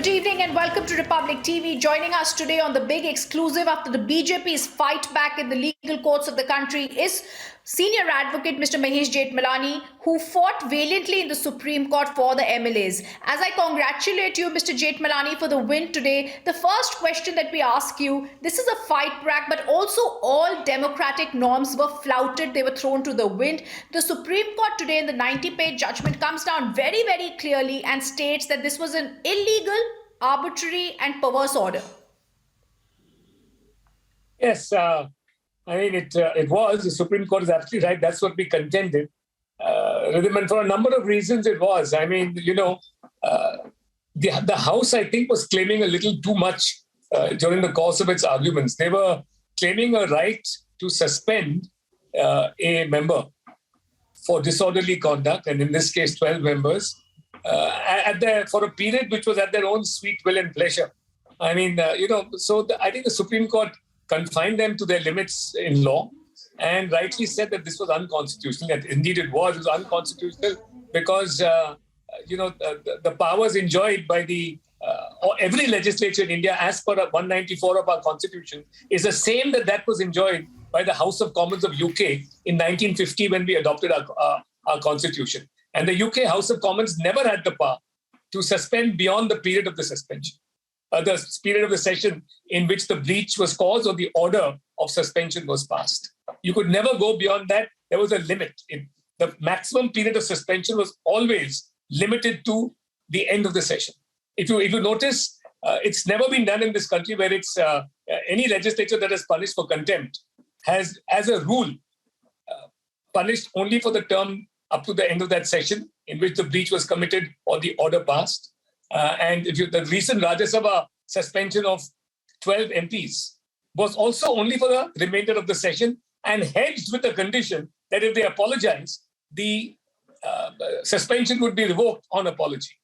Good evening and welcome to Republic TV. Joining us today on the big exclusive after the BJP's fight back in the legal courts of the country is senior advocate Mr. Jethmalani, who fought valiantly in the Supreme Court for the MLAs. As I congratulate you, Mr. Jethmalani, for the win today, the first question that we ask you, this is a fight back, but also all democratic norms were flouted. They were thrown to the wind. The Supreme Court today in the 90-page judgment comes down very, very clearly and states that this was an illegal, arbitrary and perverse order. Yes, it was. The Supreme Court is absolutely right. That's what we contended. And for a number of reasons it was. The House, I think, was claiming a little too much during the course of its arguments. They were claiming a right to suspend a member for disorderly conduct, and in this case, 12 members, for a period which was at their own sweet will and pleasure. I think the Supreme Court confined them to their limits in law and rightly said that this was unconstitutional. And indeed, it was unconstitutional because, the powers enjoyed by every legislature in India, as per 194 of our constitution, is the same that was enjoyed by the House of Commons of UK in 1950 when we adopted our constitution. And the UK House of Commons never had the power to suspend beyond the period of the suspension, the period of the session in which the breach was caused or the order of suspension was passed. You could never go beyond that. There was a limit. The maximum period of suspension was always limited to the end of the session. If you notice, it's never been done in this country where it's any legislature that is punished for contempt has, as a rule, punished only for the term up to the end of that session in which the breach was committed or the order passed. And the recent Rajya Sabha suspension of 12 MPs was also only for the remainder of the session and hedged with the condition that if they apologize, the suspension would be revoked on apology.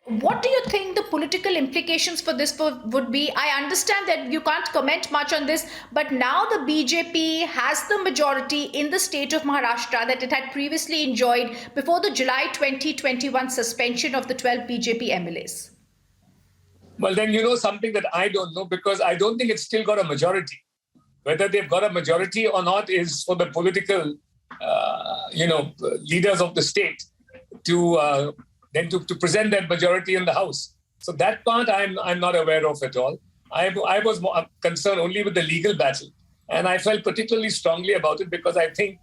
What do you think the political implications for this would be? I understand that you can't comment much on this, but now the BJP has the majority in the state of Maharashtra that it had previously enjoyed before the July 2021 suspension of the 12 BJP MLAs. Well, then you know something that I don't know, because I don't think it's still got a majority. Whether they've got a majority or not is for the political, leaders of the state to present that majority in the House. So that part I'm not aware of at all. I was more concerned only with the legal battle. And I felt particularly strongly about it because I think,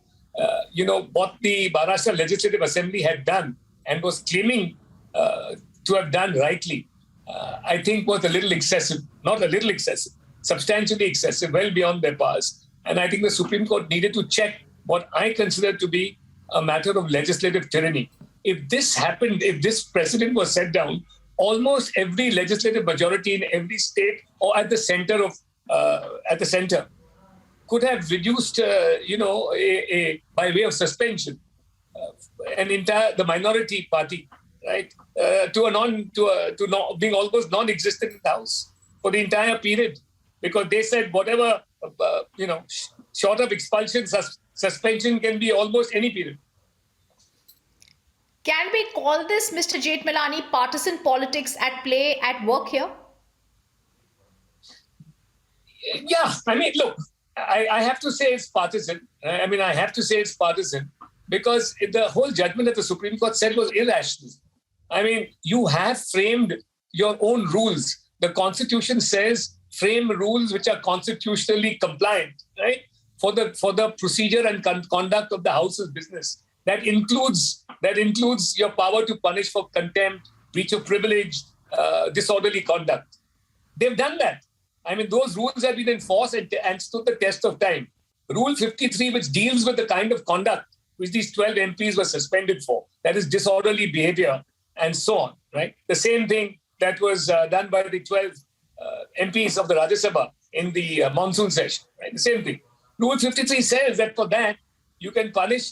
what the Maharashtra Legislative Assembly had done and was claiming to have done rightly, I think was a little excessive, not a little excessive, substantially excessive, well beyond their powers. And I think the Supreme Court needed to check what I consider to be a matter of legislative tyranny. If this happened, if this precedent was set down, almost every legislative majority in every state or at the center could have reduced, by way of suspension, the minority party, right, to being almost non-existent in the House for the entire period, because they said whatever, short of expulsion, suspension can be almost any period. Can we call this, Mr. Jethmalani, partisan politics at play at work here? Yeah, look, I have to say it's partisan. I have to say it's partisan because the whole judgment that the Supreme Court said was irrational. You have framed your own rules. The Constitution says frame rules which are constitutionally compliant, right? For the procedure and conduct of the House's business. That includes your power to punish for contempt, breach of privilege, disorderly conduct. They've done that. Those rules have been enforced and stood the test of time. Rule 53, which deals with the kind of conduct which these 12 MPs were suspended for, that is disorderly behavior and so on, right? The same thing that was done by the 12 MPs of the Rajya Sabha in the monsoon session, right? The same thing. Rule 53 says that for that, you can punish.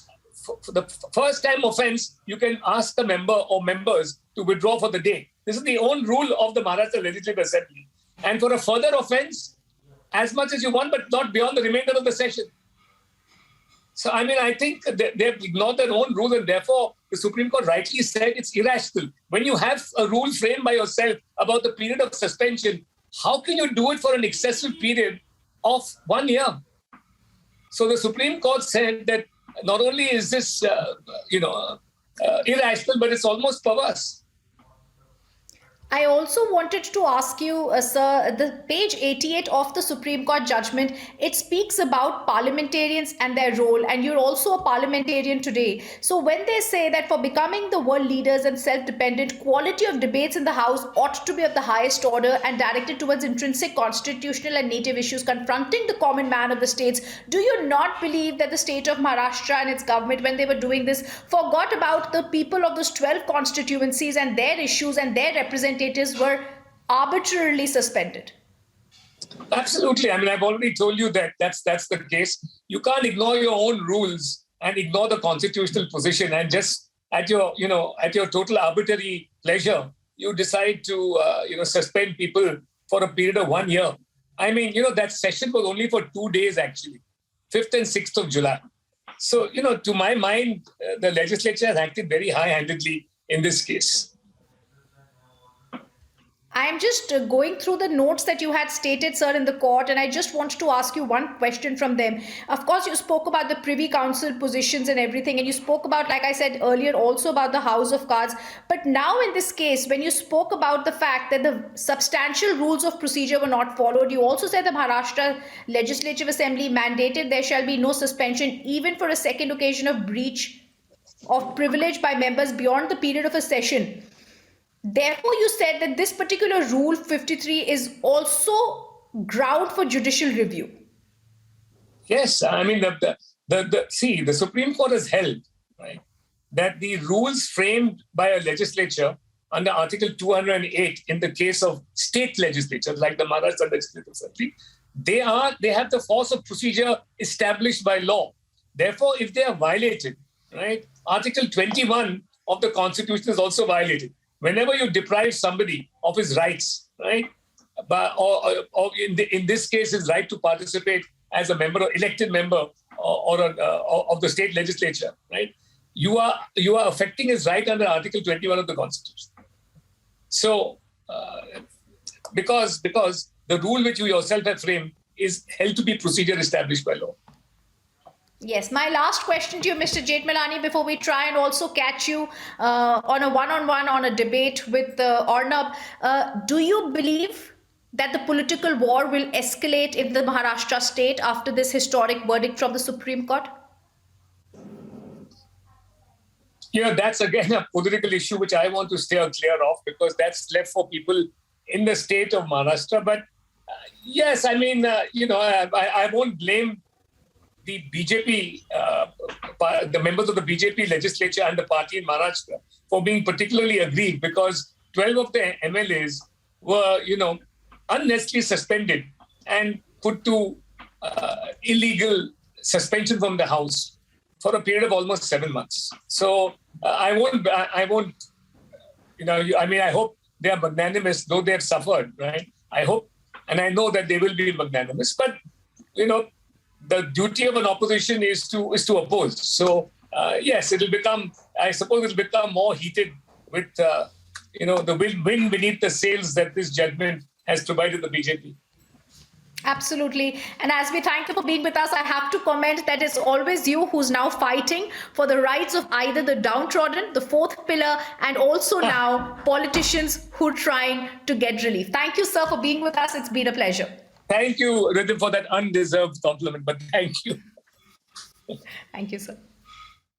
For the first time offense, you can ask the member or members to withdraw for the day. This is the own rule of the Maharashtra Legislative Assembly. And for a further offense, as much as you want, but not beyond the remainder of the session. So, I mean, I think they've ignored their own rules, and therefore the Supreme Court rightly said it's irrational. When you have a rule framed by yourself about the period of suspension, how can you do it for an excessive period of 1 year? So the Supreme Court said that not only is this, irrational, but it's almost perverse. I also wanted to ask you, sir, the page 88 of the Supreme Court judgment, it speaks about parliamentarians and their role, and you're also a parliamentarian today. So when they say that for becoming the world leaders and self-dependent, quality of debates in the House ought to be of the highest order and directed towards intrinsic constitutional and native issues confronting the common man of the states, do you not believe that the state of Maharashtra and its government, when they were doing this, forgot about the people of those 12 constituencies and their issues and their representatives were arbitrarily suspended? Absolutely. I mean, I've already told you that that's the case. You can't ignore your own rules and ignore the constitutional position, and just at your total arbitrary pleasure, you decide to suspend people for a period of 1 year. I mean, that session was only for 2 days actually, 5th and 6th of July. So, to my mind, the legislature has acted very high-handedly in this case. I'm just going through the notes that you had stated, sir, in the court, and I just wanted to ask you one question from them. Of course, you spoke about the Privy Council positions and everything, and you spoke about, like I said earlier, also about the House of Cards. But now in this case, when you spoke about the fact that the substantial rules of procedure were not followed, you also said the Maharashtra Legislative Assembly mandated there shall be no suspension even for a second occasion of breach of privilege by members beyond the period of a session. Therefore, you said that this particular Rule 53 is also ground for judicial review. Yes, I mean, the Supreme Court has held, right, that the rules framed by a legislature under Article 208 in the case of state legislatures like the Maharashtra Legislative Assembly, they have the force of procedure established by law. Therefore, if they are violated, right, Article 21 of the Constitution is also violated. Whenever you deprive somebody of his rights, right, or in this case, his right to participate as a member, or elected member, of the state legislature, right, you are affecting his right under Article 21 of the Constitution. So, because the rule which you yourself have framed is held to be procedure established by law. Yes, my last question to you, Mr. Jethmalani, before we try and also catch you on a one-on-one on a debate with Arnab. Do you believe that the political war will escalate in the Maharashtra state after this historic verdict from the Supreme Court? That's again a political issue which I want to steer clear of, because that's left for people in the state of Maharashtra. But yes, I mean, I won't blame the BJP, the members of the BJP legislature and the party in Maharashtra for being particularly aggrieved, because 12 of the MLAs were, unnecessarily suspended and put to illegal suspension from the House for a period of almost 7 months. So I hope they are magnanimous, though they have suffered, right? I hope, and I know that they will be magnanimous, but, the duty of an opposition is to oppose. So yes, I suppose it'll become more heated with the wind beneath the sails that this judgment has provided the BJP. Absolutely. And as we thank you for being with us, I have to comment that it's always you who's now fighting for the rights of either the downtrodden, the fourth pillar, and also now politicians who are trying to get relief. Thank you, sir, for being with us. It's been a pleasure. Thank you, Rhythm, for that undeserved compliment, but thank you. Thank you, sir.